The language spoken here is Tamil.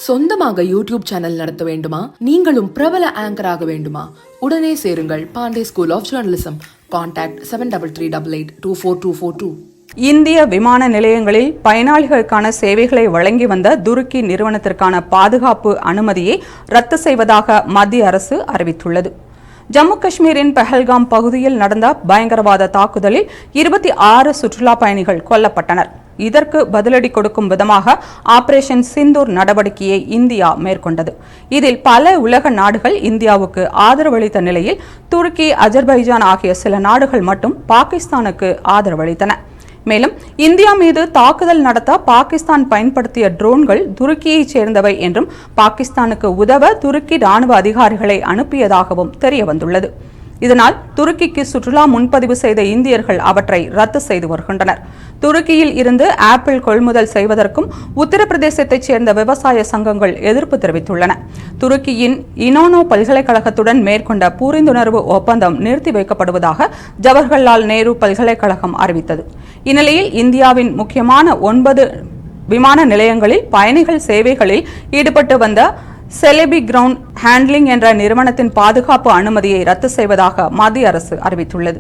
சொந்தமாக யூடியூப் சேனல் நடத்த வேண்டுமா? நீங்களும் பிரபல ஆங்கர் ஆக வேண்டுமா? உடனே சேருங்கள் Pandey school of journalism. Contact 7388242242. இந்திய விமான நிலையங்களில் பயனாளிகளுக்கான சேவைகளை வழங்கி வந்த துருக்கி நிறுவனத்திற்கான பாதுகாப்பு அனுமதியை ரத்து செய்வதாக மத்திய அரசு அறிவித்துள்ளது. ஜம்மு காஷ்மீரின் பஹல்காம் பகுதியில் நடந்த பயங்கரவாத தாக்குதலில் 26 சுற்றுலா பயணிகள் கொல்லப்பட்டனர். இதற்கு பதிலடி கொடுக்கும் விதமாக ஆபரேஷன் சிந்தூர் நடவடிக்கையை இந்தியா மேற்கொண்டது. இதில் பல உலக நாடுகள் இந்தியாவுக்கு ஆதரவளித்த நிலையில் துருக்கி, அஜர்பைஜான் ஆகிய சில நாடுகள் மட்டும் பாகிஸ்தானுக்கு ஆதரவளித்தன. மேலும் இந்தியா மீது தாக்குதல் நடத்த பாகிஸ்தான் பயன்படுத்திய ட்ரோன்கள் துருக்கியைச் சேர்ந்தவை என்றும் பாகிஸ்தானுக்கு உதவ துருக்கி ராணுவ அதிகாரிகளை அனுப்பியதாகவும் தெரியவந்துள்ளது. இதனால் துருக்கிக்கு சுற்றுலா முன்பதிவு செய்த இந்தியர்கள் அவற்றை ரத்து செய்து வருகின்றனர். துருக்கியில் இருந்து ஆப்பிள் கொள்முதல் செய்வதற்கும் உத்தரப்பிரதேசத்தைச் சேர்ந்த விவசாய சங்கங்கள் எதிர்ப்பு தெரிவித்துள்ளன. துருக்கியின் இனோனோ பல்கலைக்கழகத்துடன் மேற்கொண்ட புரிந்துணர்வு ஒப்பந்தம் நிறுத்தி வைக்கப்படுவதாக ஜவஹர்லால் நேரு பல்கலைக்கழகம் அறிவித்தது. இந்நிலையில் இந்தியாவின் முக்கியமான 9 விமான நிலையங்களில் பயணிகள் சேவைகளில் ஈடுபட்டு வந்த செலபி கிரவுண்ட் ஹேண்ட்லிங் என்ற நிறுவனத்தின் பாதுகாப்பு அனுமதியை ரத்து செய்வதாக மத்திய அரசு அறிவித்துள்ளது.